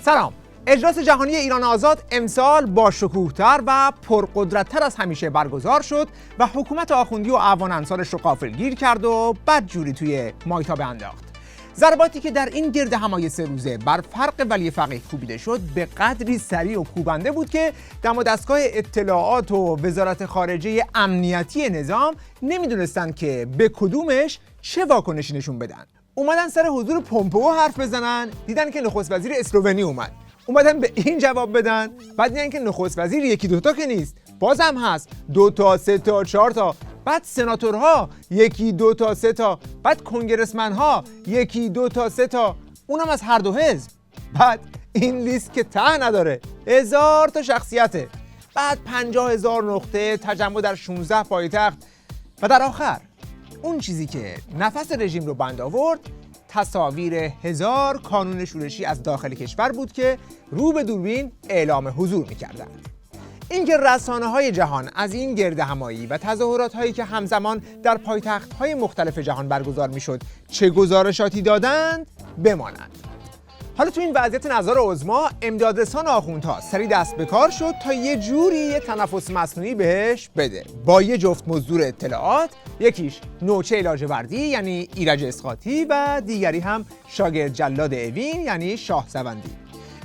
سلام. اجلاس جهانی ایران آزاد امسال با شکوه‌تر و پرقدرت‌تر از همیشه برگزار شد و حکومت آخوندی و اعوان انصارش رو غافلگیر کرد و بدجوری توی مایتابه انداخت. ضرباتی که در این گرد همای 3 روزه بر فرق ولی فقیه کوبیده شد به قدری سریع و کوبنده بود که دم و دستگاه اطلاعات و وزارت خارجه امنیتی نظام نمیدونستن که به کدومش چه واکنشی نشون بدن. اومدن سر حضور پومپئو حرف بزنن، دیدن که نخست وزیر اسلوونی اومدن به این جواب بدن، بعد دیدن که نخست وزیر یکی دوتا که نیست، بازم هست 2 تا 3 تا 4 تا، بعد سناتورها 1 2 تا 3 تا، بعد کنگرسمنها 1 2 تا 3 تا، اونم از هر دو حزب. بعد این لیست که ته نداره، 1000 تا شخصیته، بعد 50,000 نقطه تجمع در 16 پایتخت و در آخر اون چیزی که نفس رژیم رو بند آورد تصاویر 1000 کانون شورشی از داخل کشور بود که رو به دوربین اعلام حضور می‌کردند. اینکه رسانه‌های جهان از این گرد همایی و تظاهرات‌هایی که همزمان در پایتخت‌های مختلف جهان برگزار می‌شد چه گزارشاتی دادند بمانند. حالا تو این وضعیت نظار عظما امدادرسان آخوندها سری دست به کار شد تا یه جوری یه تنفس مصنوعی بهش بده با یه جفت مزدور اطلاعات، یکیش نوچه لاجوردی یعنی ایرج اسقاطی و دیگری هم شاگرد جلاد اوین یعنی شاه سوندی.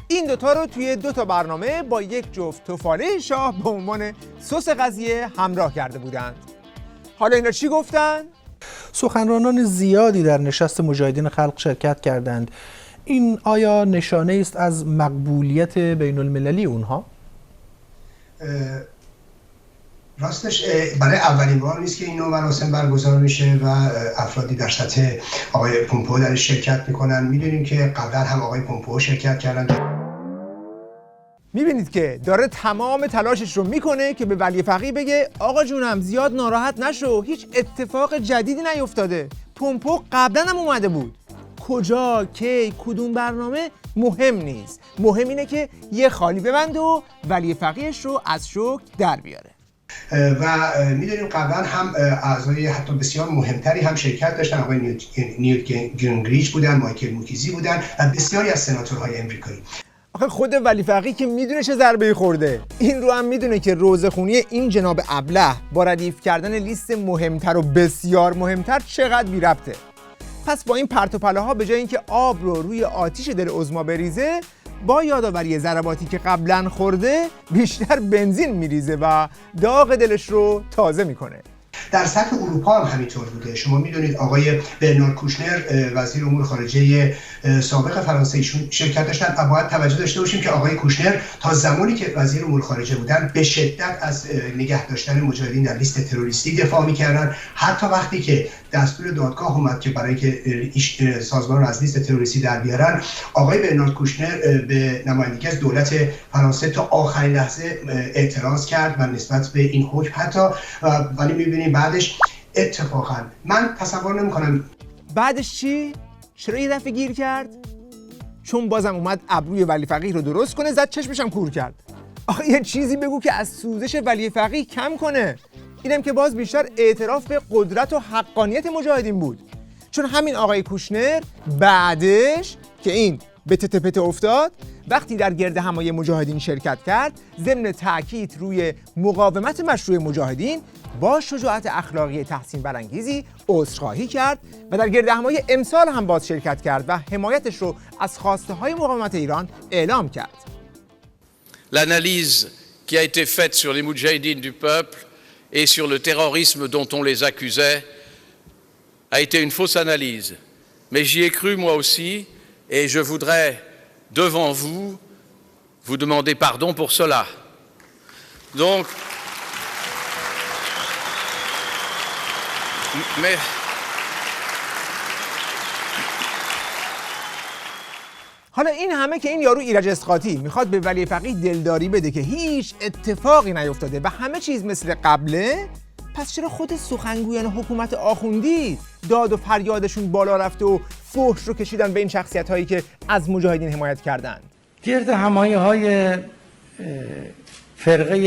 این دوتا رو توی 2 تا برنامه با یک جفت تفاله شاه به عنوان سس قضیه همراه کرده بودند. حالا اینا چی گفتن؟ سخنرانان زیادی در نشست مجاهدین خلق شرکت کردند. این آیا نشانه است از مقبولیت بین المللی اونها؟ راستش برای اولین بار نیست که این نوع مراسم برگزار میشه و افرادی در سطح آقای پومپئو درش شرکت میکنن. میدونیم که قبلا هم آقای پومپئو شرکت کردن. میبینید که داره تمام تلاشش رو میکنه که به ولی فقیه بگه آقا جونم زیاد ناراحت نشو، هیچ اتفاق جدیدی نیفتاده، پومپئو قبلا هم اومده بود. کجا، کی، کدوم برنامه مهم نیست، مهم اینه که یه خالی ببند و ولی فقیهش رو از شوک در بیاره. و میدونیم قبلا هم اعضای حتی بسیار مهمتری هم شرکت داشتن. آقای نیوت گینگریچ بودن، مایکل موکیزی بودن و بسیاری از سناتورهای امریکایی. آخه خود ولی فقیه که میدونه چه ضربه‌ای خورده، این رو هم میدونه که روزخونی این جناب ابله با ردیف کردن لیست مهمتر و بسیار مهمتر چقدر بی ربطه. پس با این پرت و پلاها به جای اینکه آب رو روی آتیش دل عظما بریزه، با یادآوری ضرباتی که قبلا خورده بیشتر بنزین میریزه و داغ دلش رو تازه میکنه. در سطح اروپا هم همینطور بوده. شما میدونید آقای برنارد کوشنر وزیر امور خارجه سابق فرانسه ایشون شرکت داشتن و باید توجه داشته باشیم که آقای کوشنر تا زمانی که وزیر امور خارجه بودن به شدت از نگه داشتن مجاهدین در لیست تروریستی دفاع میکردن. حتی وقتی که دستور دادگاه اومد که برای که سازمان رو از لیست تروریستی در بیارن، آقای برنارد کوشنر به نمایندگی از دولت فرانسه تا آخرین لحظه اعتراض کرد و نسبت به این حکم حتی ولی میبینیم بعدش اتفاقا من تصور نمی‌کنم. بعدش چی؟ چرا یه دفعه گیر کرد؟ چون بازم اومد ابروی ولی فقیه رو درست کنه، زد چشمش هم کور کرد. آخه یه چیزی بگو که از سوزش ولی فقیه کم کنه. اینم که باز بیشتر اعتراف به قدرت و حقانیت مجاهدین بود. چون همین آقای کوشنر بعدش که این به تته افتاد، وقتی در گرد همایی مجاهدین شرکت کرد، ضمن تاکید روی مقاومت مشروع مجاهدین با شجاعت اخلاقی تحسین برانگیزی عذرخواهی کرد و در گرد همایی امسال هم باز شرکت کرد و حمایتش رو از خواسته های مقاومت ایران اعلام کرد. L'analyse qui a été faite sur les moudjahidines du peuple et sur le terrorisme dont on les accusait a été une fausse analyse. Mais j'y ai cru moi aussi et je voudrais devant vous demander pardon pour cela. Donc, mais حالا این همه که این یارو ایرج اسقاطی میخواد به ولی فقیه دلداری بده که هیچ اتفاقی نیفتاده و همه چیز مثل قبله، پس چرا خود سخنگویان حکومت آخوندی داد و فریادشون بالا رفته و فحش رو کشیدن به این شخصیت هایی که از مجاهدین حمایت کردند؟ گرد همایی های فرقه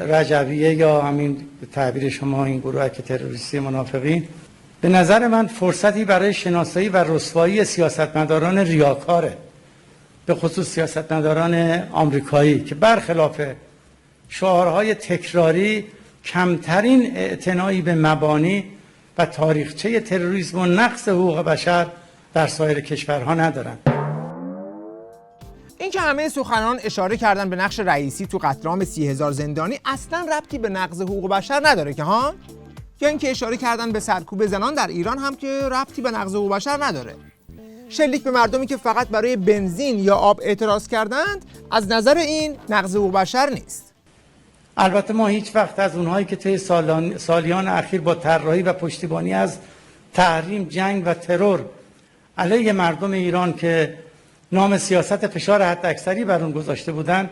رجویه یا همین به تعبیر شما این گروه که تروریستی منافقین، به نظر من فرصتی برای شناسایی و رسوایی سیاستمداران ریاکاره. به خصوص سیاستمداران آمریکایی که برخلاف شعارهای تکراری کمترین اعتنایی به مبانی و تاریخچه تروریسم و نقض حقوق بشر در سایر کشورها ندارند. این که همه سخنان اشاره کردن به نقش رئیسی تو قتل عام 30,000 زندانی اصلا ربطی به نقض حقوق بشر نداره که ها؟ یا اینکه اشاره کردن به سرکوب زنان در ایران هم که ربطی به نقض حقوق بشر نداره. شلیک به مردمی که فقط برای بنزین یا آب اعتراض کردند از نظر این نقض حقوق بشر نیست. البته ما هیچ وقت از اونهایی که طی سالیان اخیر با طراحی و پشتیبانی از تحریم، جنگ و ترور علیه مردم ایران که نام سیاست فشار حداکثری بر اون گذاشته بودند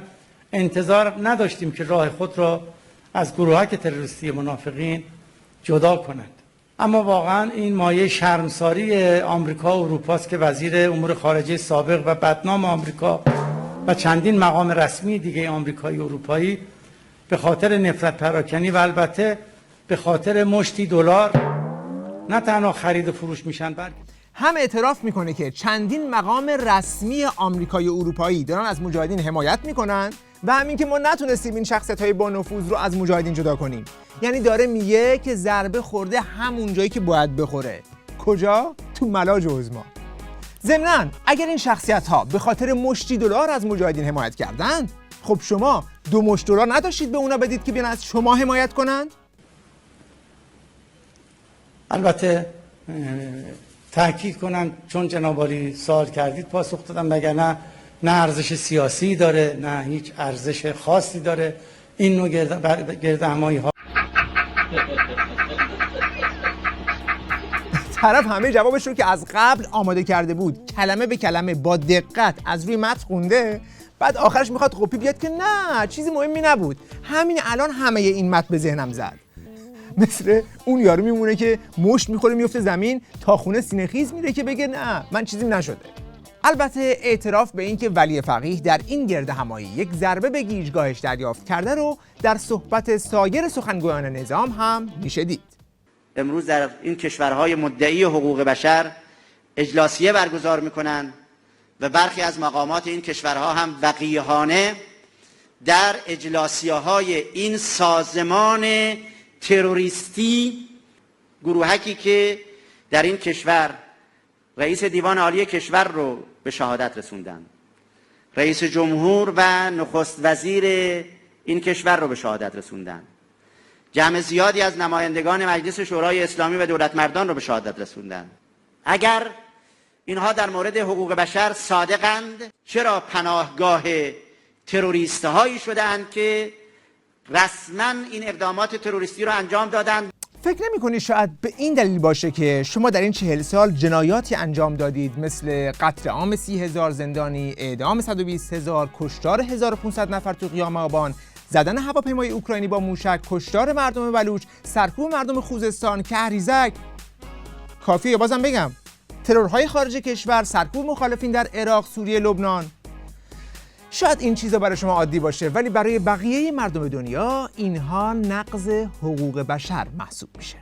انتظار نداشتیم که راه خود را از گروهک تروریستی منافقین جدا کنند. اما واقعا این مایه شرمساری آمریکا و اروپا است که وزیر امور خارجه سابق و بدنام آمریکا و چندین مقام رسمی دیگه آمریکایی و اروپایی به خاطر نفرت پراکنی و البته به خاطر مشتی دلار نه تنها خرید و فروش میشن بلکه هم اعتراف میکنه که چندین مقام رسمی آمریکایی و اروپایی دارن از مجاهدین حمایت میکنن و همین که ما نتونستیم این شخصیت‌های با نفوذ رو از مجاهدین جدا کنیم. یعنی داره میگه که ضربه خورده همون جایی که باید بخوره. کجا؟ تو ملاج عظما. ضمناً اگر این شخصیت‌ها به خاطر مشتی دلار از مجاهدین حمایت کردند، خب شما 2 مشت دلار نداشتید به اونا بدید که بیان از شما حمایت کنند؟ البته تأکید کنم چون جناب عالی سوال کردید پاسخ دادم، وگرنه نه ارزش سیاسی داره نه هیچ ارزش خاصی داره این نوع گردهمایی ها. طرف همه جوابش رو که از قبل آماده کرده بود کلمه به کلمه با دقت از روی متن خونده، بعد آخرش میخواد قپی بیاد که نه چیزی مهمی نبود، همین الان همه این متن به ذهنم زد. مثل اون یارو میمونه که مشت میخوره میفته زمین تا خونه سینه‌خیز میره که بگه نه من چیزی نشده. البته اعتراف به اینکه ولی فقیه در این گردهمایی یک ضربه به گیجگاهش دریافت کرده رو در صحبت سایر سخنگویان نظام هم میشه دید. امروز در این کشورهای مدعی حقوق بشر اجلاسیه برگزار میکنن و برخی از مقامات این کشورها هم وقیحانه در اجلاسیه‌های این سازمان تروریستی، گروهکی که در این کشور رئیس دیوان عالی کشور رو به شهادت رسوندن، رئیس جمهور و نخست وزیر این کشور رو به شهادت رسوندن، جمع زیادی از نمایندگان مجلس شورای اسلامی و دولتمردان رو به شهادت رسوندن. اگر اینها در مورد حقوق بشر صادقند، چرا پناهگاه تروریست هایی شدند که رسما این اقدامات تروریستی رو انجام دادند؟ فکر نمی‌کنی شاید به این دلیل باشه که شما در این 40 سال جنایاتی انجام دادید مثل قتل عام 30,000 زندانی، اعدام 120,000، کشتار 1500 نفر تو قیام آبان، زدن هواپیمای اوکراینی با موشک، کشتار مردم بلوچ، سرکوب مردم خوزستان، کهریزک. کافیه بازم بگم ترورهای خارج کشور، سرکوب مخالفین در عراق، سوریه، لبنان. شاید این چیزا برای شما عادی باشه ولی برای بقیه مردم دنیا اینها نقض حقوق بشر محسوب میشه.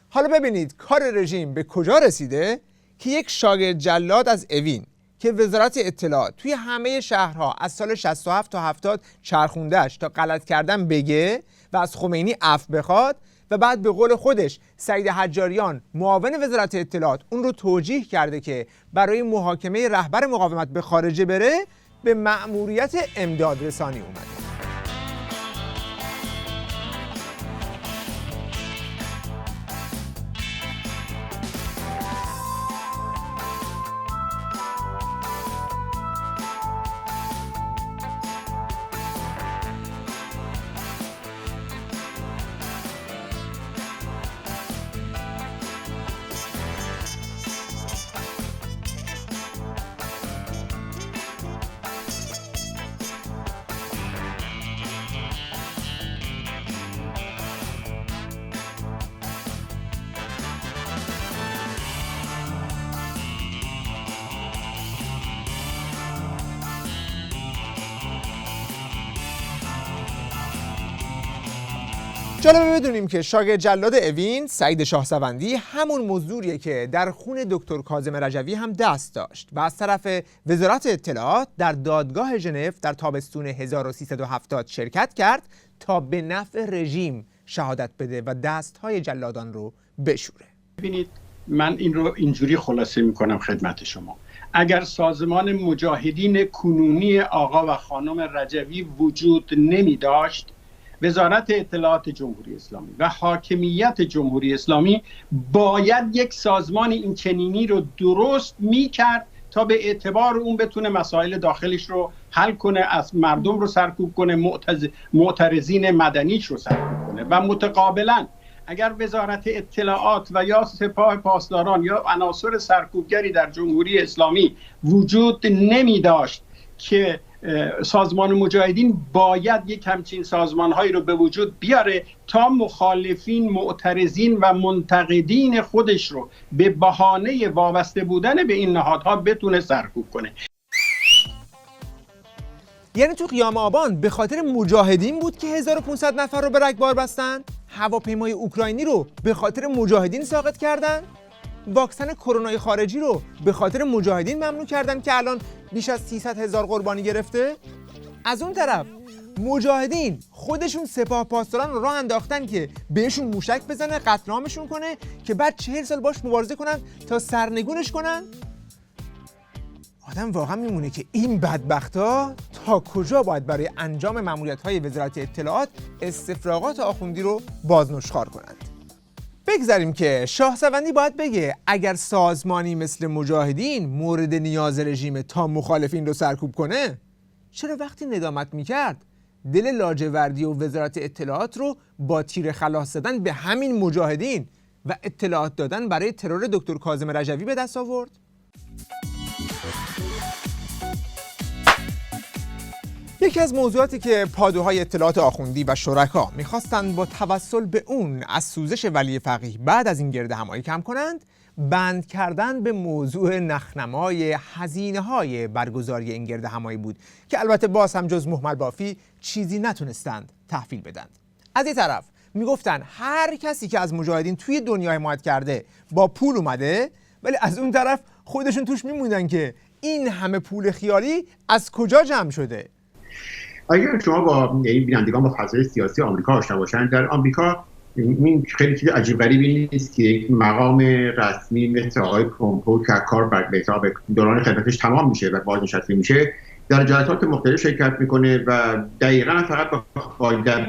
حالا ببینید کار رژیم به کجا رسیده که یک شاگرد جلاد از اوین که وزارت اطلاعات توی همه شهرها از سال 67 تا 70 چرخوندهش تا غلط کردن بگه و از خمینی عفو بخواد و بعد به قول خودش سعید حجاریان معاون وزارت اطلاعات اون رو توجیه کرده که برای محاکمه رهبر مقاومت به خارجه بره، به مأموریت امداد رسانی اومده. جالبه بدونیم که شاگرد جلاد اوین سعید شاهصوندی همون مزدوریه که در خون دکتر کاظم رجوی هم دست داشت و از طرف وزارت اطلاعات در دادگاه ژنو در تابستون 1370 شرکت کرد تا به نفع رژیم شهادت بده و دستهای جلادان رو بشوره. ببینید من این رو اینجوری خلاصه میکنم خدمت شما. اگر سازمان مجاهدین کنونی آقا و خانم رجوی وجود نمی داشت، وزارت اطلاعات جمهوری اسلامی و حاکمیت جمهوری اسلامی باید یک سازمان این چنینی رو درست میکرد تا به اعتبار اون بتونه مسائل داخلش رو حل کنه، از مردم رو سرکوب کنه، معترضین مدنیش رو سرکوب کنه. و متقابلا اگر وزارت اطلاعات و یا سپاه پاسداران یا عناصر سرکوبگری در جمهوری اسلامی وجود نمی داشت که سازمان مجاهدین باید یک همچین سازمانهایی رو به وجود بیاره تا مخالفین، معترضین و منتقدین خودش رو به بهانه وابسته بودن به این نهادها بتونه سرکوب کنه. یعنی تو قیام آبان به خاطر مجاهدین بود که 1500 نفر رو به رگبار بستن؟ هواپیمای اوکراینی رو به خاطر مجاهدین ساقط کردن؟ واکسن کرونا خارجی رو به خاطر مجاهدین ممنوع کردن که الان بیش از 300,000 قربانی گرفته؟ از اون طرف مجاهدین خودشون سپاه پاسداران رو راه انداختن که بهشون موشک بزنه، قتل عامشون کنه که بعد 40 سال باش مبارزه کنن تا سرنگونش کنن. آدم واقعا میمونه که این بدبختا تا کجا باید برای انجام ماموریت‌های وزارت اطلاعات استفراغات آخوندی رو بازنشخوار کنند. بگذاریم که شاهصوندی باید بگه اگر سازمانی مثل مجاهدین مورد نیاز رژیم تا مخالفین رو سرکوب کنه، چرا وقتی ندامت میکرد دل لاجوردی و وزارت اطلاعات رو با تیر خلاص زدن به همین مجاهدین و اطلاعات دادن برای ترور دکتر کاظم رجوی به دست آورد؟ یکی از موضوعاتی که پادوهای اطلاعات آخوندی و شرکا میخواستند با توسل به اون از سوزش ولی فقیه بعد از این گرد همایی کم کنند، بند کردن به موضوع نخنمای هزینه‌های برگزاری این گرد همایی بود که البته باز هم جز مهمل بافی چیزی نتونستند تحویل بدند. از این طرف میگفتن هر کسی که از مجاهدین توی دنیا حمایت کرده با پول اومده، ولی از اون طرف خودشون توش میموندن که این همه پول خیالی از کجا جمع شده. اگر شما با بینندگان با فضای سیاسی آمریکا آشنا باشن، در آمریکا این خیلی چیز عجیب غریبی نیست که یک مقام رسمی مثل آقای پومپو که کار به حساب دوران خدمتش تمام میشه و بازنشسته میشه، در جلسات مختلف شرکت میکنه و دقیقاً فقط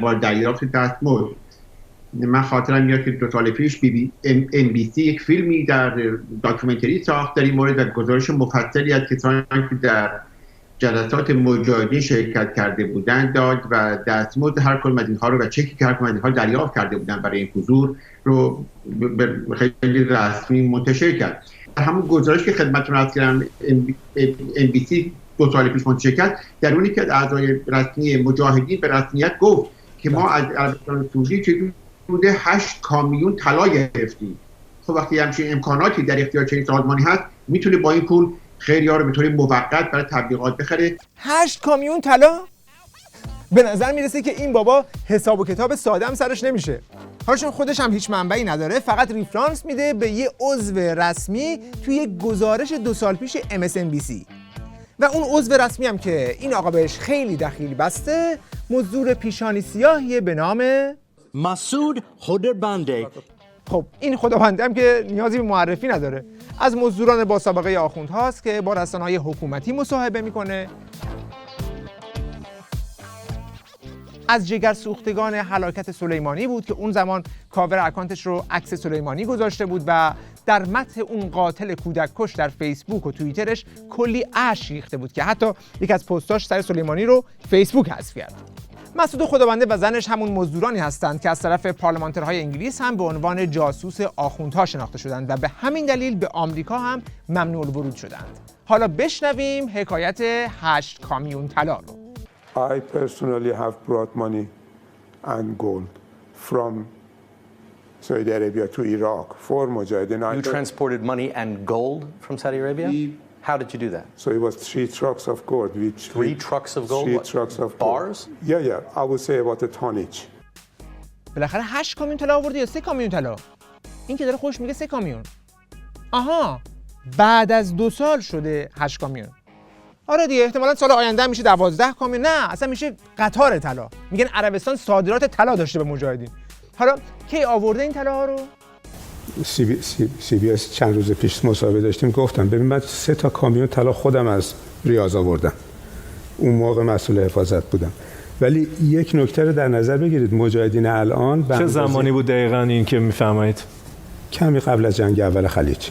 با دریافت دستمزد. من خاطرم میاد که 2 سال پیش NBC یک فیلمی در داکیومنتری ساخت در این مورد و گزارش مفصلی از کسانی که در جلسات مجاهدین شرکت کرده بودند داد و دستمزد هر کدوم از اینها رو و چکی که هر کدوم از اینها دریافت کرده بودند برای این حضور رو خیلی رسمی منتشر کرد. همون گزارش که خدمتتون عرض کردم NBC 2 سال پیش منتشر کرد، در اونی که از اعضای رسمی مجاهدین به رسمیت گفت که ما از عربستان سعودی چه بوده 8 کامیون طلا گرفتیم. خب وقتی همچین امکاناتی در اختیار چنین سازمانی هست، میتونه با این پول خیلی‌ها رو به طور موقت برای تبلیغات بخره. 8 کامیون طلا؟ به نظر میرسه که این بابا حساب و کتاب ساده هم سرش نمیشه. حالا چون خودش هم هیچ منبعی نداره، فقط ریفرانس میده به یه عضو رسمی توی یک گزارش 2 سال پیش MSNBC. و اون عضو رسمی هم که این آقا بهش خیلی دخیل بسته، مزدور پیشانی سیاهیه به نام مسعود خدربنده. خب این خدابنده هم که نیازی به معرفی نداره، از مزدوران با سابقه آخوند هاست که با رسانه‌های حکومتی مصاحبه میکنه. از جگرسوختگان هلاکت سلیمانی بود که اون زمان کاور اکانتش رو عکس سلیمانی گذاشته بود و در مدح اون قاتل کودک کش در فیسبوک و توییترش کلی اشک ریخته بود که حتی یک از پستاش سر سلیمانی رو فیسبوک حذف کرد. مسعود خدابنده و زنش همون مزدورانی هستند که از طرف پارلمانترهای انگلیس هم به عنوان جاسوس آخوندها شناخته شدند و به همین دلیل به آمریکا هم ممنوع الورود شدند. حالا بشنویم حکایت 8 کامیون طلا رو. I personally have brought money and gold from Saudi Arabia to Iraq for Mujahideen. You transported money and gold from Saudi Arabia? How did you do that? So it was 3 trucks of gold. 3 trucks of gold? 3 trucks of gold. Bars? Yeah. I would say about a tonnage. بالاخره 8 کامیون طلا آورده یا 3 کامیون طلا؟ این که داره خوش میگه 3 کامیون. آها، بعد از 2 سال شده 8 کامیون. آره دیگه، احتمالاً سال آینده میشه 12 کامیون. نه، اصلا میشه قطار طلا. میگن عربستان صادرات طلا داشته به مجاهدین. حالا کی آورده این طلاها رو؟ CBS چند روز پیش مصاحبه داشتیم، گفتم ببین من 3 تا کامیون طلا خودم از ریاض آوردم. اون موقع مسئول حفاظت بودم. ولی یک نکته رو در نظر بگیرید، مجاهدین الان چه زمانی بود دقیقاً این که میفهمید؟ کمی قبل از جنگ اول خلیج.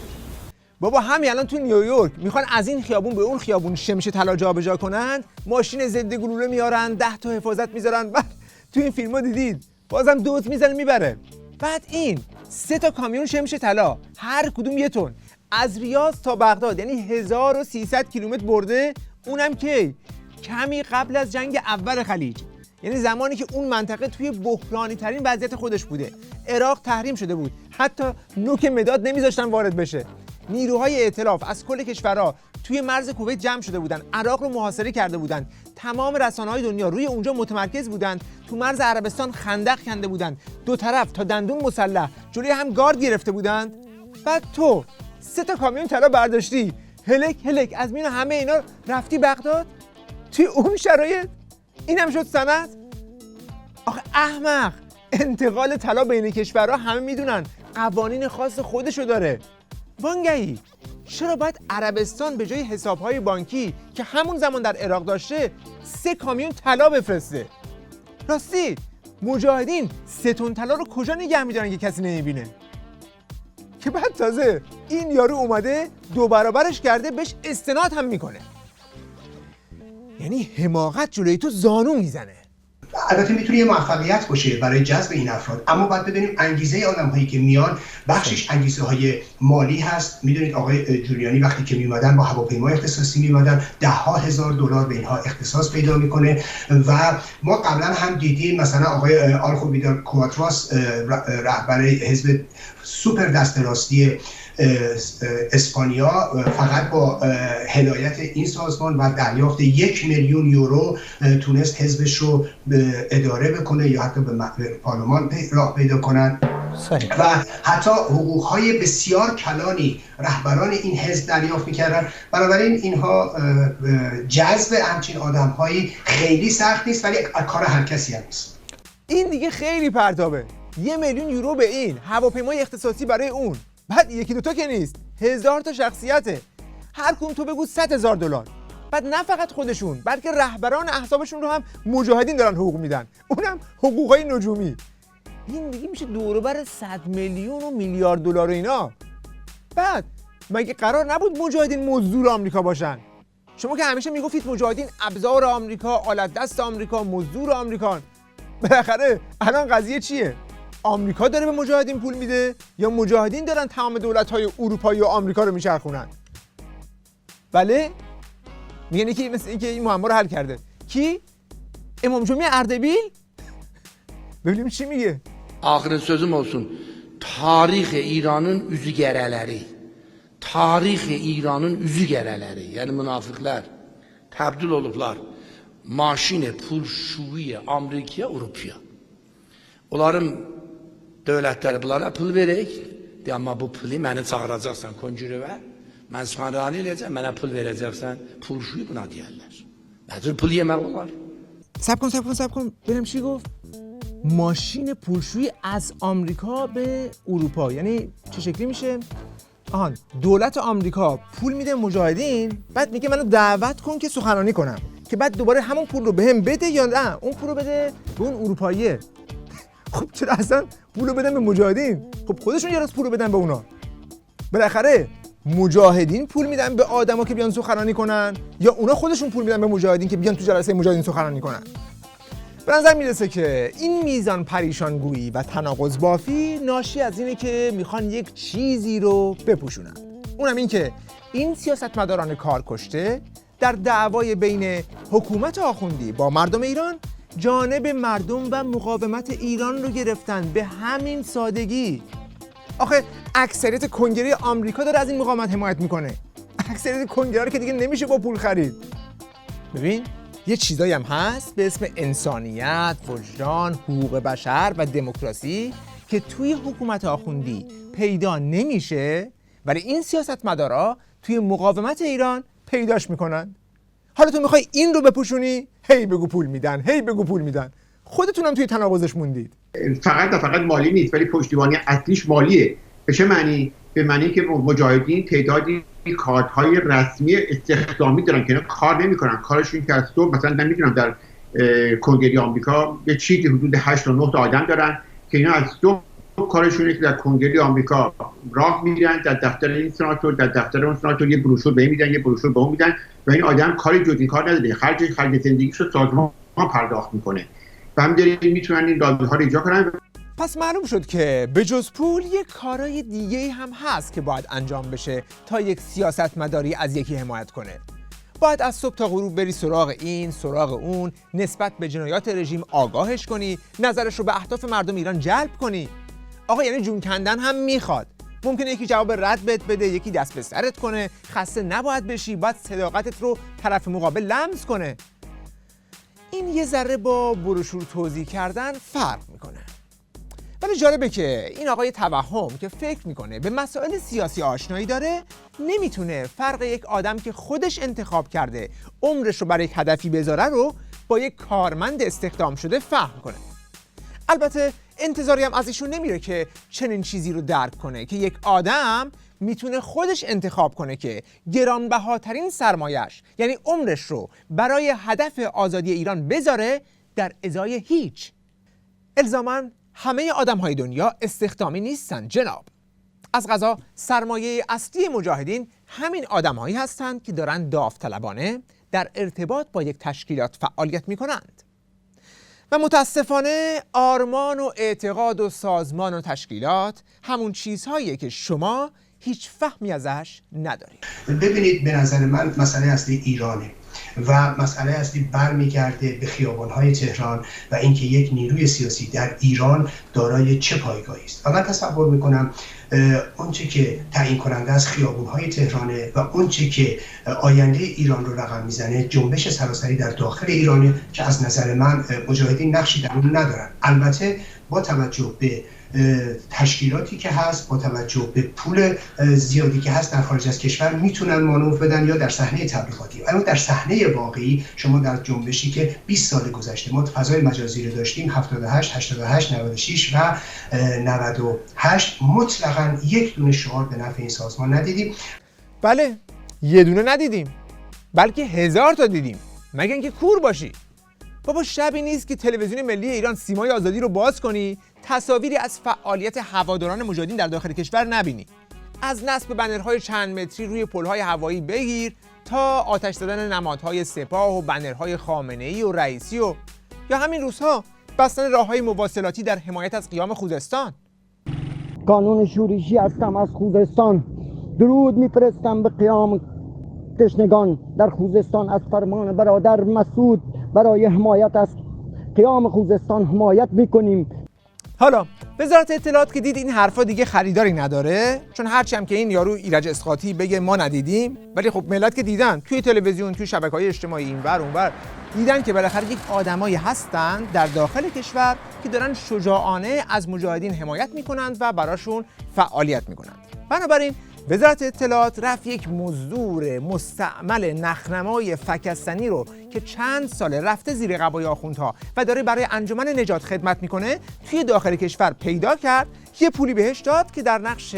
بابا همین الان تو نیویورک میخوان از این خیابون به اون خیابون شمش طلا جابجا کنن، ماشین ضد گلوله میارن، 10 تا حفاظت میذارن، بعد تو این فیلمو دیدید بازم دوت میزنه میبره. بعد این 3 تا کامیون شمش طلا، هر کدوم 1 تن، از ریاض تا بغداد، یعنی 1300 کیلومتر برده. اونم کی؟ کمی قبل از جنگ اول خلیج، یعنی زمانی که اون منطقه توی بحرانی ترین وضعیت خودش بوده. عراق تحریم شده بود، حتی نوک مداد نمیذاشتن وارد بشه. نیروهای ائتلاف از کل کشورها توی مرز کویت جمع شده بودن، عراق رو محاصره کرده بودن. تمام رسانه‌های دنیا روی اونجا متمرکز بودن. تو مرز عربستان خندق کنده بودن، 2 طرف تا دندون مسلح جلوی هم گارد گرفته بودن. بعد تو 3 تا کامیون طلا برداشتی، هلک هلک از میون همه اینا رفتی بغداد توی اون شرایط. اینم شد سند؟ آخه احمق، انتقال طلا بین کشورها همه میدونن قوانین خاص خودشو داره. وانگهی چرا باید عربستان به جای حسابهای بانکی که همون زمان در عراق داشته 3 کامیون طلا بفرسته؟ راستی مجاهدین 3 تن طلا رو کجا نگه میدارن که کسی نمیبینه؟ که بعد تازه این یارو اومده 2 برابرش کرده، بهش استناد هم میکنه. یعنی حماقت جلوی تو زانو میزنه. البته میتونه یه موفقیت باشه برای جذب این افراد، اما باید بدونیم انگیزه آدم‌هایی که میان بخشش انگیزه‌های مالی هست. میدونید آقای جولیانی وقتی که میومدن با هواپیمای اختصاصی میومدن، $10,000 به اینها اختصاص پیدا میکنه. و ما قبلا هم دیدیم مثلا آقای آلخو ویدال کواتراس رهبر حزب سوپر دست راستی اسپانیا فقط با هدایت این سازمان و دریافت 1 میلیون یورو تونست حزبش رو اداره بکنه یا حتی به پارلمان راه پیدا کنن. و حتی حقوقهای بسیار کلانی رهبران این حزب دریافت میکردن. بنابراین اینها جذب همچین آدمهایی خیلی سخت نیست، ولی کار هر کسی هم نیست. این دیگه خیلی پرتابه. 1 میلیون یورو به این، هواپیمای اختصاصی برای اون، بعد 1-2 تا که نیست، 1000 تا شخصیته، هر کدوم تو بگو $100,000. بعد نه فقط خودشون، بلکه رهبران احزابشون رو هم مجاهدین دارن حقوق میدن، اونم حقوقای نجومی. این دیگه میشه دور و بر 100 میلیون و میلیارد دلار اینا. بعد مگه قرار نبود مجاهدین مزدور آمریکا باشن؟ شما که همیشه میگفتید مجاهدین ابزار آمریکا، آلت دست آمریکا، مزدور آمریکان. بالاخره الان قضیه چیه؟ آمریکا داره به مجاهدین پول میده یا مجاهدین دارن تمام دولت‌های اروپایی و آمریکا رو میچرخونن؟ بله؟ میگن که مثل اینکه این معما رو حل کرده. کی؟ امام جمعه اردبیل؟ ببینیم چی میگه. Axırın sözüm olsun. Tarix İranın üzü gərələri. Tarix İranın üzü gərələri. Yəni münafıqlar təbdil olublar. Maşini, pul, şuviyə, Amerikaya, Avropaya. Onların dövlətləri bunlara pul verək. Deyir, amma bu pulu məni çağıracaqsan kongrevə. Mən sübhanallah eləyəcəm, mənə pul verəcəksən. Pul şuvi buna deyərlər. Nədir pul yemək olar? سب کن ببینم چی گفت. ماشین پولشویی از آمریکا به اروپا، یعنی چه شکلی میشه؟ آهان، دولت آمریکا پول میده مجاهدین، بعد میگه منو دعوت کن که سخنرانی کنم، که بعد دوباره همون پول رو بهم بده یا نه اون پول رو بده به اون اروپاییه. خب چرا اصلا پول رو بدن به مجاهدین؟ خب خودشون یه راست پول رو بدن به اونا. بالاخره مجاهدین پول میدن به آدما که بیان سخنرانی کنن یا اونا خودشون پول میدن به مجاهدین که بیان تو جلسه مجاهدین سخنرانی کنن؟ به نظر میرسه که این میزان پریشانگویی و تناقض بافی ناشی از اینه که میخوان یک چیزی رو بپوشونن. اونم این که این سیاستمداران کارکشته در دعوای بین حکومت آخوندی با مردم ایران جانب مردم و مقاومت ایران رو گرفتن. به همین سادگی. آخه اکثریت کنگره آمریکا داره از این مقاومت حمایت میکنه. اکثریت کنگره رو که دیگه نمیشه با پول خرید. ببین یه چیزایی هم هست به اسم انسانیت، وجدان، حقوق بشر و دموکراسی که توی حکومت آخوندی پیدا نمیشه، ولی این سیاستمدارا توی مقاومت ایران پیداش میکنن. حالا تو میخوای این رو بپوشونی، هی بگو پول میدن، هی بگو پول میدن. خودتونم توی تناقضش موندید. فقط مالی نیست، ولی پشتیبانی اصلیش مالیه. به چه معنی؟ به معنی که مجاهدین تعدادی کارت‌های رسمی استخدامی دارن که کار نمی‌کنن. کارشون که از صبح مثلا نمی‌دونم در کنگره آمریکا یه چیزی حدود 8 تا 9 تا آدم دارن که اینا از صبح کارشونه که در کنگره آمریکا راه میرن، در دفتر این سناتور، در دفتر اون سناتور یه بروشور به میدن، یه بروشور به اون میدن و این آدم کاری جز این کار نداره، خرج زندگیشو سازمان پرداخت میکنه و همینطوری میتونن این لابی‌ها رو ایجاد کنن. پس معلوم شد که به جز پول یک کارای دیگه هم هست که باید انجام بشه تا یک سیاستمداری از یکی حمایت کنه. باید از صبح تا غروب بری سراغ این، سراغ اون، نسبت به جنایات رژیم آگاهش کنی، نظرش رو به اهداف مردم ایران جلب کنی. آقا یعنی جون کندن هم میخواد. ممکنه یکی جواب رد بهت بده، یکی دست به سرت کنه، خسته نباید بشی، باید صداقتت رو طرف مقابل لمس کنه. این یه ذره با بروشور توضیح کردن فرق میکنه. ولی جالبه که این آقای توهم که فکر میکنه به مسائل سیاسی آشنایی داره نمیتونه فرق یک آدم که خودش انتخاب کرده عمرش رو برای یک هدفی بذاره رو با یک کارمند استخدام شده فهم کنه. البته انتظاری هم از ایشون نمیره که چنین چیزی رو درک کنه که یک آدم میتونه خودش انتخاب کنه که گرانبهاترین سرمایش یعنی عمرش رو برای هدف آزادی ایران بذاره در ازای هیچ. الزاماً همه آدم‌های دنیا استخدامی نیستن جناب. از قضا سرمایه اصلی مجاهدین همین آدم‌هایی هستند که دارن داوطلبانه در ارتباط با یک تشکیلات فعالیت می‌کنند. و متاسفانه آرمان و اعتقاد و سازمان و تشکیلات همون چیزهاییه که شما هیچ فهمی ازش ندارید. ببینید به نظر من مسئله اصلی ایرانه و مسئله اصلی برمیگرده به خیابان‌های تهران و اینکه یک نیروی سیاسی در ایران دارای چه پایگاهی است. و من تصور میکنم اونچه که تعیین کننده از خیابان‌های تهرانه و اونچه که آینده ایران رو رقم میزنه جنبش سراسری در داخل ایرانه که از نظر من مجاهدین نقشی در اون ندارن. البته با توجه به تشکیلاتی که هست، با توجه به پول زیادی که هست در خارج از کشور میتونن مانور بدن یا در صحنه تبلیغاتی. اما در صحنه واقعی شما در جنبشی که 20 سال گذشته ما فضای مجازی رو داشتیم 78 88 96 و 98 مطلقاً یک دونه شعار به نفع این سازمان ندیدیم. بله یه دونه ندیدیم بلکه 1000 تا دیدیم. مگه اینکه کور باشی؟ بابا شبی نیست که تلویزیون ملی ایران سیمای آزادی رو باز کنی تصاویری از فعالیت هواداران مجاهدین در داخل کشور نبینی. از نصب بنرهای چند متری روی پل‌های هوایی بگیر تا آتش زدن نمادهای سپاه و بنرهای خامنه‌ای و رئیسی و یا همین روزها بستن راه‌های مواصلاتی در حمایت از قیام خوزستان. قانون شورشی هستم از خوزستان، درود میفرستم به قیام تشنگان در خوزستان از فرمان برادر مسعود برای حمایت از قیام خوزستان حمایت میکنیم. حالا وزارت اطلاعات که دید این حرفا دیگه خریداری نداره، چون هرچی هم که این یارو ایرج اسقاطی بگه ما ندیدیم، ولی خب ملت که دیدن توی تلویزیون، توی شبکه‌های اجتماعی اینور اونور دیدن که بالاخره یک آدمایی هستن در داخل کشور که دارن شجاعانه از مجاهدین حمایت میکنند و براشون فعالیت میکنند. بنابراین وزارت اطلاعات رفت یک مزدور مستعمل نخنمای فکستنی رو که چند سال رفته زیر قبای آخوندها و داره برای انجمن نجات خدمت میکنه توی داخل کشور پیدا کرد، یه پولی بهش داد که در نقش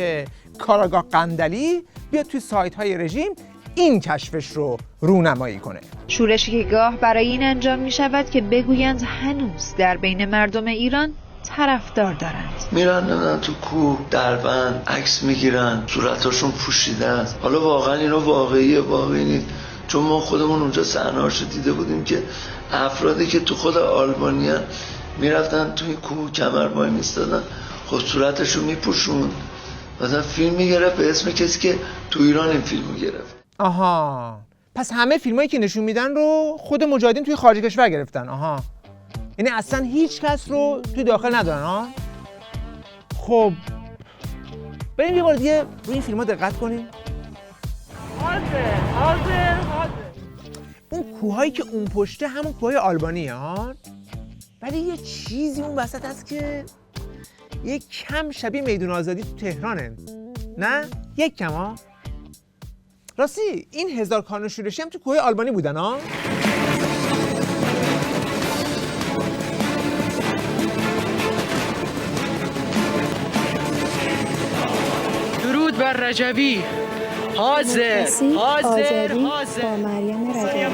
کاراگاه قندلی بیاد توی سایت های رژیم این کشفش رو رونمایی کنه. شورشی که گاه برای این انجام می شود که بگویند هنوز در بین مردم ایران طرفدار دارند. میرن نمیدن تو کوه دربند عکس میگیرن، صورتاشون پوشیده است. حالا واقعا اینا واقعی نیست، چون ما خودمون اونجا صحنه‌اشو دیده بودیم که افرادی که تو خود آلبانیا میرفتن توی کوه کمر وای میستادن، خب صورتشو میپوشون، مثلا فیلم میگرفت به اسم کسی که تو ایران این فیلمو گرفت. آها، پس همه فیلمایی که نشون میدن رو خود مجاهدین توی خارج کشور گرفتن. آها، یعنی اصلا هیچ کس رو توی داخل ندارن. ها خب بریم یه بار دیگه روی این فیلم‌ها دقت کنیم. اون کوهایی که اون پشته همون کوههای آلبانیه ها، ولی یه چیزی اون وسط هست که یک کم شبیه میدون آزادی تو تهرانه. نه؟ یک کم ها؟ راستی این 1000 کانون شورشی هم تو کوه آلبانی بودن ها؟ درود بر رجوی. حاضر حاضر حاضر با مریم رجوی.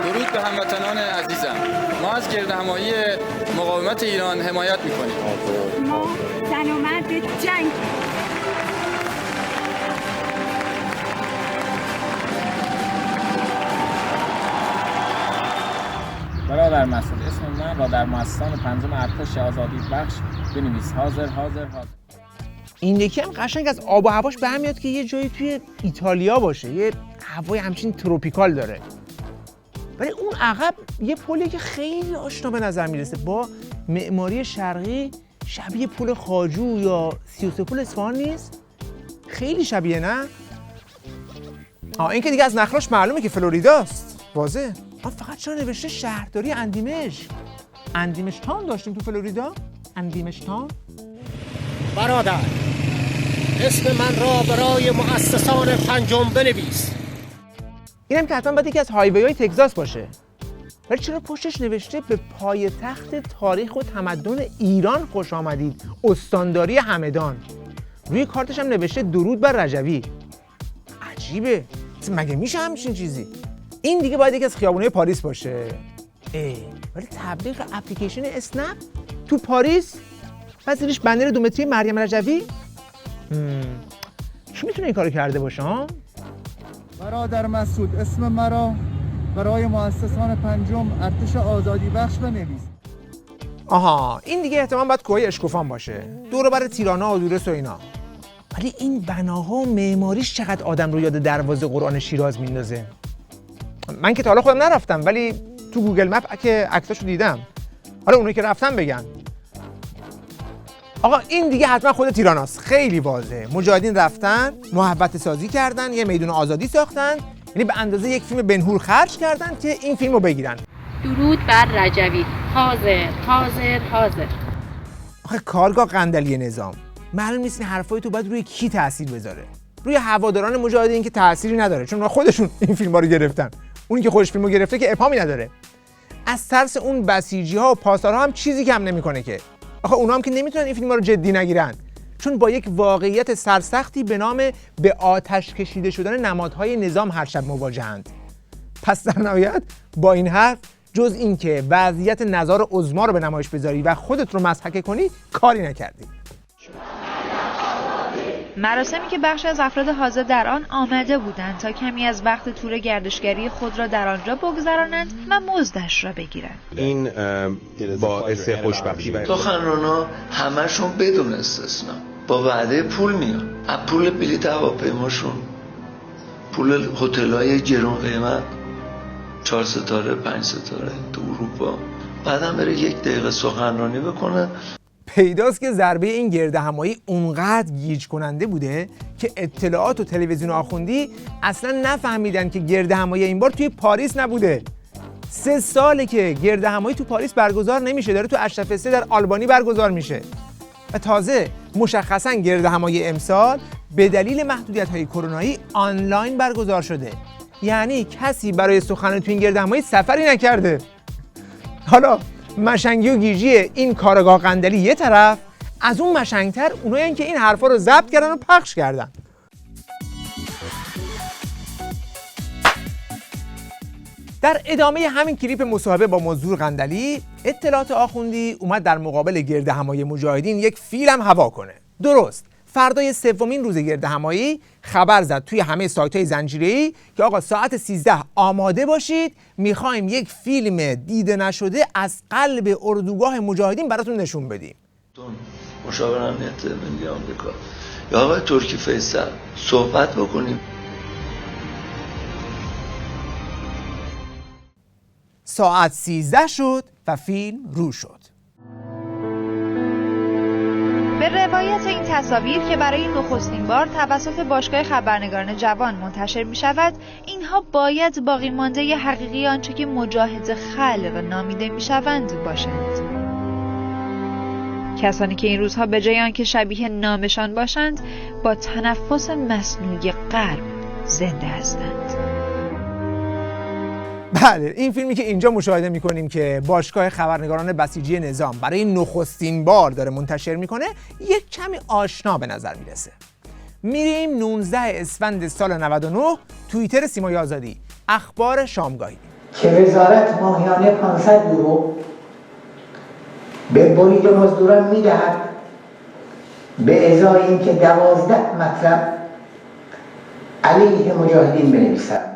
درود به هموطنان عزیزم. ما از گردهمایی مقاومت ایران حمایت می‌کنیم. ما زن و مرد جنگ. برادر مسعود، اسم من را در مؤسسان پنجم ارتش آزادی بخش بنویس. حاضر حاضر حاضر. این یکی هم قشنگ از آب و هواش برمیاد که یه جایی توی ایتالیا باشه، یه هوای همچین تروپیکال داره. ولی اون عقب یه پلی که خیلی آشنا به نظر میرسه، با معماری شرقی، شبیه پل خواجو یا 33 پل اصفهان نیست؟ خیلی شبیه نه؟ این که دیگه از نخلاش معلومه که فلوریداست، واضحه. فقط چرا نوشته شهرداری اندیمشق؟ اندیمشتان داشتیم تو فلوریدا؟ اندیمشتان؟ برادر، اسم من را برای مؤسسان پنجم بنویس. اینم که حتما باید یکی از هایوی‌های تگزاس باشه. ولی چرا پشتش نوشته به پایتخت تاریخ و تمدن ایران خوش آمدید، استانداری همدان؟ روی کارتش هم نوشته درود بر رجوی. عجیبه، مگه میشه همچین چیزی؟ این دیگه باید یکی از خیابونای پاریس باشه. ولی تبلیغ اپلیکیشن اسنپ تو پاریس، پس زیرش بنر 2 متری مریم رجوی. کی میتونه این کارو کرده باشه ها؟ برادر مسعود، اسم مرا برای مؤسسان پنجم ارتش آزادی بخش بنویس. آها، این دیگه احتمال باید کوه اشکوفان باشه، دور و بر تیرانا و دورس و اینا. ولی این بناها و معماریش چقدر آدم رو یاد دروازه قرآن شیراز میندازه. من که تا حالا خودم نرفتم، ولی تو گوگل مپ که عکساشو دیدم. حالا اونایی که رفتن بگن. آقا این دیگه حتما خود تیراناست، خیلی واضحه. مجاهدین رفتن، محوطه سازی کردن، یه میدون آزادی ساختن، یعنی به اندازه یک فیلم بنهور خرج کردن که این فیلمو بگیرن. درود بر رجوی. حاضر حاضر حاضر. آخه کارگاه قندلی نظام، معلوم نیست این حرفای تو باید روی کی تاثیر بذاره. روی هواداران مجاهدین که تأثیری نداره، چون خودشون این فیلم‌ها رو گرفتن. اونی که خودش فیلمو گرفته که ابهامی نداره. از ترس اون بسیجی‌ها و پاسدارها هم چیزی کم نمی‌کنه که. آخه اونا هم که نمیتونن این فیلم‌ها رو جدی نگیرن، چون با یک واقعیت سرسختی به نام به آتش کشیده شدن نمادهای نظام هر شب مواجهند. پس در نهایت با این حرف، جز این که وضعیت نظار عظما رو به نمایش بذاری و خودت رو مضحکه کنی، کاری نکردی. مراسمی که بخش از افراد حاضر در آن آمده بودند تا کمی از وقت تور گردشگری خود را در آنجا بگذرانند و مزدش را بگیرند. این باعث خوشبختی و سخنرانا همشون بدون استثنا با وعده پول میان. از پول بلیط هواپیماشون، پول هتل‌های گران قیمت، 4 ستاره 5 ستاره تو اروپا، بعدم بره 1 دقیقه سخنرانی بکنه. پیداست که ضربه این گردهمایی اونقدر گیج کننده بوده که اطلاعات و تلویزیون آخوندی اصلا نفهمیدن که گردهمایی این بار توی پاریس نبوده. 3 ساله که گردهمایی تو پاریس برگزار نمیشه، داره تو اشرف در آلبانی برگزار میشه. و تازه مشخصا گردهمایی امسال به دلیل محدودیت‌های کرونایی آنلاین برگزار شده. یعنی کسی برای سخنرانی تو این گردهمایی سفری نکرده. حالا مشنگی و گیجی این کارگاه قندلی یه طرف، از اون مشنگتر اونایی که این حرفا رو ضبط کردن و پخش کردن. در ادامه همین کلیپ مصاحبه با مزدور قندلی، اطلاعات آخوندی اومد در مقابل گردهمایی مجاهدین یک فیلم هوا کنه. درست فردای 3مین روز گردهمایی خبر زد توی همه سایت‌های زنجیره‌ای که آقا ساعت 13 آماده باشید، میخوایم یک فیلم دیده نشده از قلب اردوگاه مجاهدین براتون نشون بدیم. مشاور امنیت ملی آمریکا یا آقای ترکی فیصل صحبت بکنیم. ساعت 13 شد و فیلم رو شد. به روایت البته این تصاویر که برای نخستین بار توسط باشگاه خبرنگاران جوان منتشر می شود، اینها باید باقی مانده حقیقی آنچه که مجاهد خلق نامیده می شوند باشند. کسانی که این روزها به جای آنکه شبیه نامشان باشند، با تنفس مصنوعی غرب زنده هستند. بله، این فیلمی که اینجا مشاهده می‌کنیم که باشگاه خبرنگاران بسیجی نظام برای نخستین بار داره منتشر میکنه، یک کمی آشنا به نظر میرسه. میریم 19 اسفند سال 99 توییتر سیمای آزادی، اخبار شامگاهی، که وزارت ماهیانه 500 یورو به برید مزدوران میدهد به ازای اینکه 12 مطلب علیه مجاهدین بنویسد.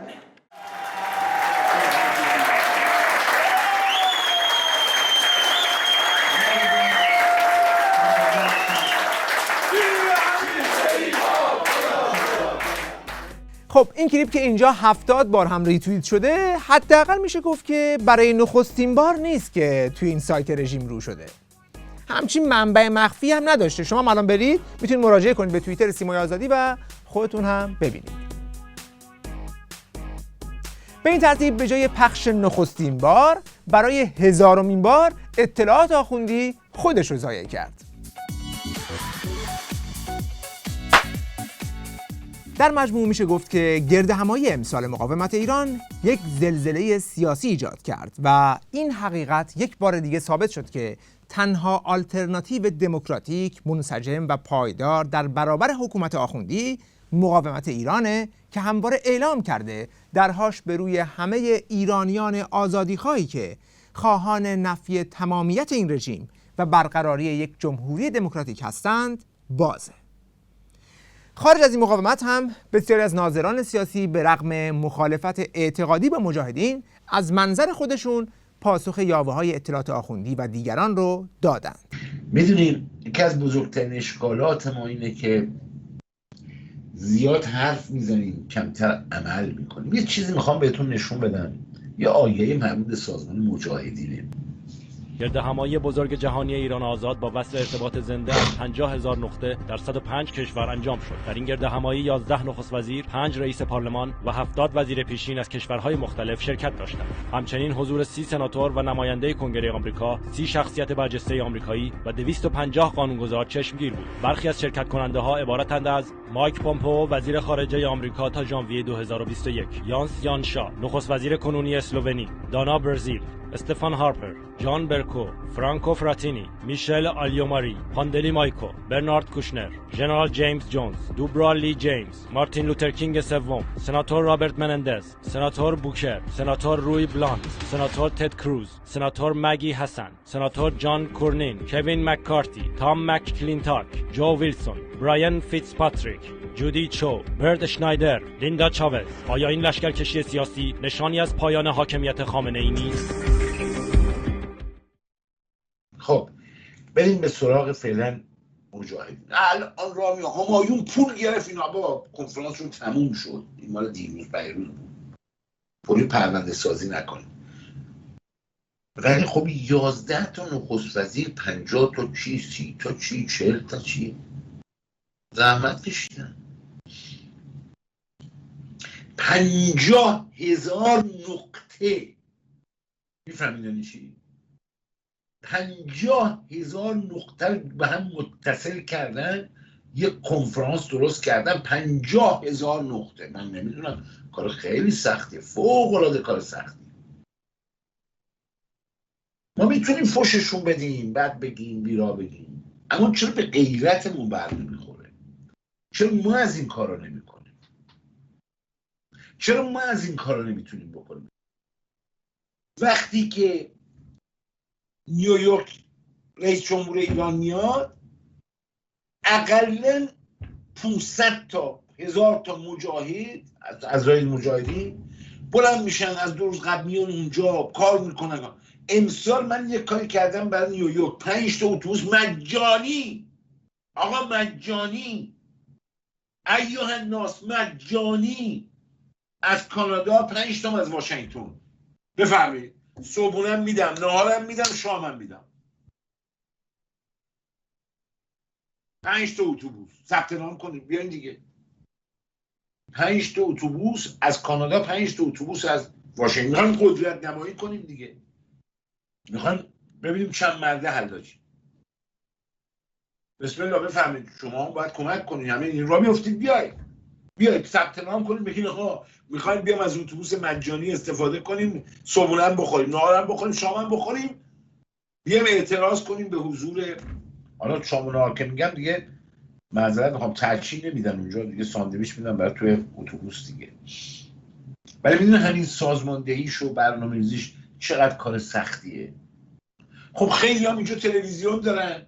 خب این کلیپ که اینجا 70 بار هم ریتوییت شده، حداقل میشه گفت که برای نخستین بار نیست که توی این سایت رژیم رو شده. همچین منبع مخفی هم نداشته. شما الان برید میتونید مراجعه کنید به توییتر سیمای آزادی و خودتون هم ببینید. به این ترتیب به جای پخش نخستین بار، برای 1000مین بار اطلاعات آخوندی خودش رو ضایع کرد. در مجموع میشه گفت که گردهمایی امسال مقاومت ایران یک زلزله سیاسی ایجاد کرد و این حقیقت یک بار دیگه ثابت شد که تنها آلترناتیو دموکراتیک، منسجم و پایدار در برابر حکومت آخوندی مقاومت ایرانه که همواره اعلام کرده درهاش به روی همه ایرانیان آزادیخواهی که خواهان نفی تمامیت این رژیم و برقراری یک جمهوری دموکراتیک هستند بازه. خارج از این مقاومت هم بسیاری از ناظران سیاسی به رغم مخالفت اعتقادی با مجاهدین از منظر خودشون پاسخ یاوه‌های اطلاعات آخوندی و دیگران رو دادند. میدونیم یکی از بزرگترین اشکالات ما اینه که زیاد حرف میزنیم، کمتر عمل میکنیم. یه چیزی میخوام بهتون نشون بدم، یه آیه مربوط به سازمان مجاهدینه. گردهمایی بزرگ جهانی ایران آزاد با وصل ارتباط زنده از 50,000 نقطه در 105 کشور انجام شد. در این گردهمایی 11 نخست وزیر، 5 رئیس پارلمان و 70 وزیر پیشین از کشورهای مختلف شرکت داشتند. همچنین حضور 30 سناتور و نماینده کنگره آمریکا، 30 شخصیت برجسته آمریکایی و 250 قانونگذار چشمگیر بود. برخی از شرکت کننده ها عبارتند از مایک پومپئو وزیر خارجه آمریکا تا ژانویه 2021، یانس یانشا نخست وزیر کنونی اسلوونی، دانا برزیل، استفان هارپر، جان برکو، فرانکو فراتینی، میشل آلیوماری، پاندلی مایکو، برنارد کوشنر، ژنرال جیمز جونز، دوبرا لی جیمز، مارتین لوتر کینگ سوم، سناتور رابرت منندز، سناتور بوکر، سناتور روی بلاند، سناتور تد کروز، سناتور مگی حسن، سناتور جان کورنین، کوین مککارتی، تام مککلینتاک، جو ویلسون، برایان فیتزپاتریک، جودی چو، برد شنایدر، لیندا چاوز. آیا این لشکرکشی سیاسی نشانی از پایان حاکمیت خامنه‌ای نیست؟ خب بریم به سراغ فعلا مجاهدین. الان رامی همایون پول گرفت، اینا با کنفرانسشون تموم شد، این مال دیروز پیروز بود، پولی پرونده سازی نکنیم. ولی خب 11 تا نخست وزیر، 50 تا چی، 30 تا چی، 40 تا چی زحمت کشیدن. 50,000 نقطه، میفهمین یعنی چی؟ 50,000 نقطه به هم متصل کردن، یک کنفرانس درست کردن. 50,000 نقطه، من نمیدونم، کار خیلی سخته، فوق العاده کار سختی. ما میتونیم فوششون بدیم، بعد بگیم، بیرا بگیم، اما چرا به غیرتمون بر نمیخوره؟ چرا ما از این کارا نمیکنیم؟ چرا ما از این کارا نمیتونیم بکنیم؟ وقتی که نیویورک رئیس جمهور ایران میاد، اقلاً 500 تا 1000 تا مجاهد از راه مجاهدین بلند میشن، از 2 روز قبل میان اونجا کار میکنن. امسال من یک کاری کردم برای نیویورک، 5 تا اتوبوس مجانی، آقا مجانی، ایها الناس مجانی، از کانادا، 5 تا از واشنگتن. بفرمایید، صبحونم میدم، نهارم میدم، شامم میدم. 5 تا اتوبوس ثبت نام کنیم بیاین دیگه. 5 تا اتوبوس از کانادا، 5 تا اتوبوس از واشنگتن قدرت نمایی کنیم دیگه. میخوایم ببینیم چند مرده حلاجی. بسم الله بفهمید شما هم باید کمک کنید، همه این را بیفتید بیایید ثبت نام کنیم، بگید آقا میخوایم بیام از اتوبوس مجانی استفاده کنیم، صبحونه هم بخوریم، نهار هم بخوریم، شام هم بخوریم، بیام اعتراض کنیم به حضور. حالا شام و نهار که میگم دیگه معذرت میخوام ترچین نمیدن اونجا دیگه، ساندویچ میدن برای توی اتوبوس دیگه. ولی میدونن همین سازماندهیش و برنامه‌ریزیش چقدر کار سختیه. خب خیلی هم اینجا تلویزیون دارن،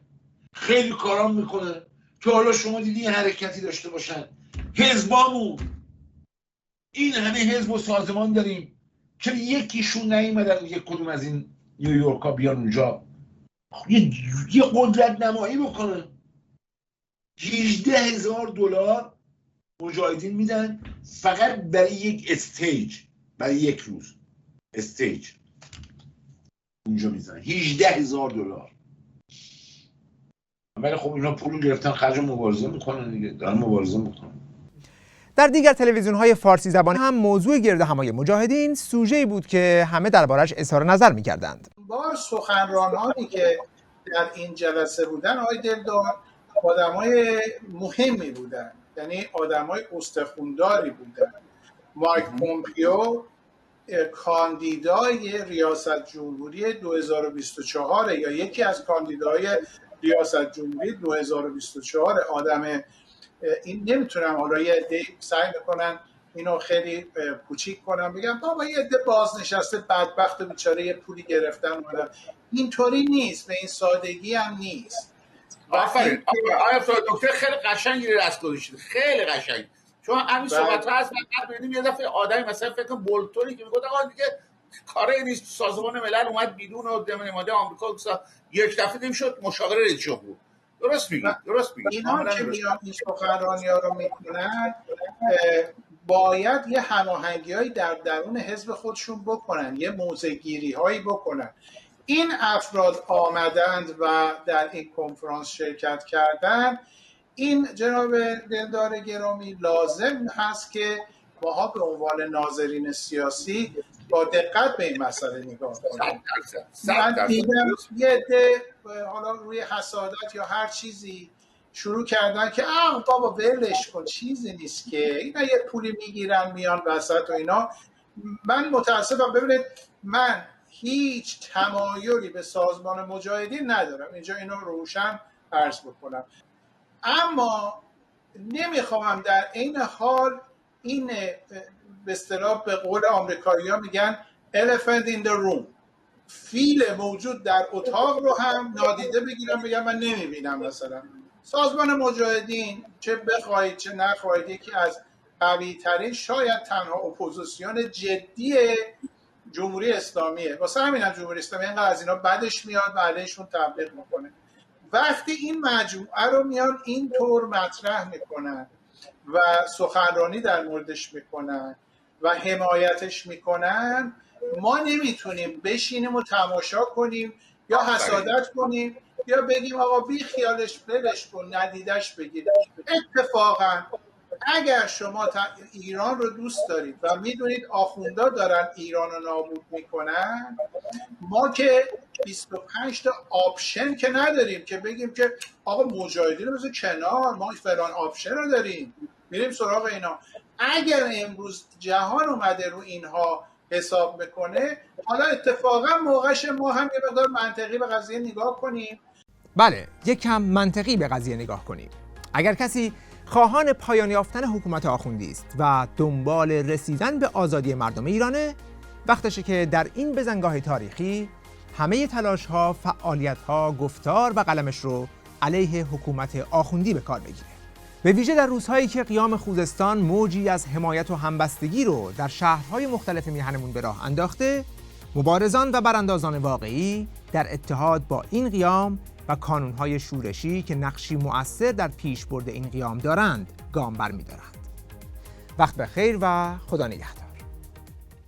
خیلی کارام میکنه که حالا شما دیدی حرکتی داشته باشن. حزبامون این همه حزب و سازمان داریم، چرا یکیشون نیومدن یک کدوم از این نیویورکا بیان اونجا یه قدرت نمایی بکنن؟ $18,000 مجاهدین میدن فقط برای یک استیج، برای یک روز استیج اونجا میزنن. $18,000. ولی خب اینا پول گرفتن خرج مبارزه میکنن دیگه، دارن مبارزه میکنن. در دیگر تلویزیون‌های فارسی زبان هم موضوع گردهمایی مجاهدین سوژه‌ای بود که همه دربارش اظهار نظر می‌کردند. با سخنرانانی که در این جلسه بودن آقای دلدار آدمای مهمی بودن، یعنی آدمای استخونداری بودن. مایک پومپیو کاندیدای ریاست جمهوری 2024 یا یکی از کاندیدای ریاست جمهوری 2024 آدم این نمیتونم حالا یه عده سعی میکنن اینو خیلی کوچیک کنم بگم بابا یه عده بازنشسته بدبخت و بیچاره یه پولی گرفتن اومدن. اینطوری نیست، به این سادگی هم نیست. آفرین آیا دکتر خیلی قشنگی رس گذاشتید، خیلی قشنگ. چون همین صحبت ها هست من ببینیم یه دفعه آدمی مثلا فکر کنم بولتونی که میگه آقا دیگه کاری نیست، سازمان ملل اومد بیرون و نماینده آمریکا یک دفعه دیم شد مشاور رئیس جمهور. درست میگی. اینا که میان این سخنرانی‌ها رو میکنن باید یه هماهنگی‌هایی در درون حزب خودشون بکنن، یه موضع‌گیری‌هایی بکنن. این افراد آمدند و در این کنفرانس شرکت کردن. این جناب دلدار گرامی لازم هست که ماها به عنوان ناظرین سیاسی با دقت به این مسئله نگاه کنیم. من دیدم یه عده حالا روی حسادت یا هر چیزی شروع کردن که بابا ولش کن چیزی نیست که اینا یه پولی میگیرن میان وسط و اینا. من متاسفم، ببینید من هیچ تمایلی به سازمان مجاهدین ندارم، اینجا اینو روشن عرض بکنم، اما نمیخوام در این حال این به اصطلاح به قول آمریکایی‌ها میگن elephant in the room، فیل موجود در اتاق رو هم نادیده بگیرم بگم من نمیبینم. مثلا سازمان مجاهدین چه بخواهید چه نخواهید یکی از قوی ترین شاید تنها اپوزیسیون جدی جمهوری اسلامیه. واسه همین هم جمهوری اسلامی اینقدر از اینا بدش میاد و علیشون تبلیغ میکنه. وقتی این مجموعه رو میان اینطور مطرح میکنن و سخنرانی در موردش میکنن و حمایتش میکنن، ما نمیتونیم بشینیم و تماشا کنیم یا حسادت کنیم یا بگیم آقا بی خیالش بلش کن ندیدش بگیر. اتفاقا اگر شما ایران رو دوست دارید و میدونید آخوندا دارن ایران رو نابود میکنن، ما که 25 تا آپشن که نداریم که بگیم که آقا مجاهدین رو بذار کنار، ما فلان آپشن رو داریم میریم سراغ اینا. اگر امروز جهان اومده رو اینها حساب میکنه، حالا اتفاقا موقعش ما هم یه مقدار منطقی به قضیه نگاه کنیم. بله، یک کم منطقی به قضیه نگاه کنیم. اگر کسی خواهان پایان یافتن حکومت آخوندی است و دنبال رسیدن به آزادی مردم ایرانه، وقتشه که در این بزنگاه تاریخی همه تلاش‌ها، فعالیت‌ها، گفتار و قلمش رو علیه حکومت آخوندی به کار بگیره. به ویژه در روزهایی که قیام خوزستان موجی از حمایت و همبستگی رو در شهرهای مختلف میهنمون به راه انداخته، مبارزان و براندازان واقعی در اتحاد با این قیام و کانونهای شورشی که نقشی مؤثر در پیشبرد این قیام دارند گام برمی‌دارند. وقت بخیر و خدا نگهدار.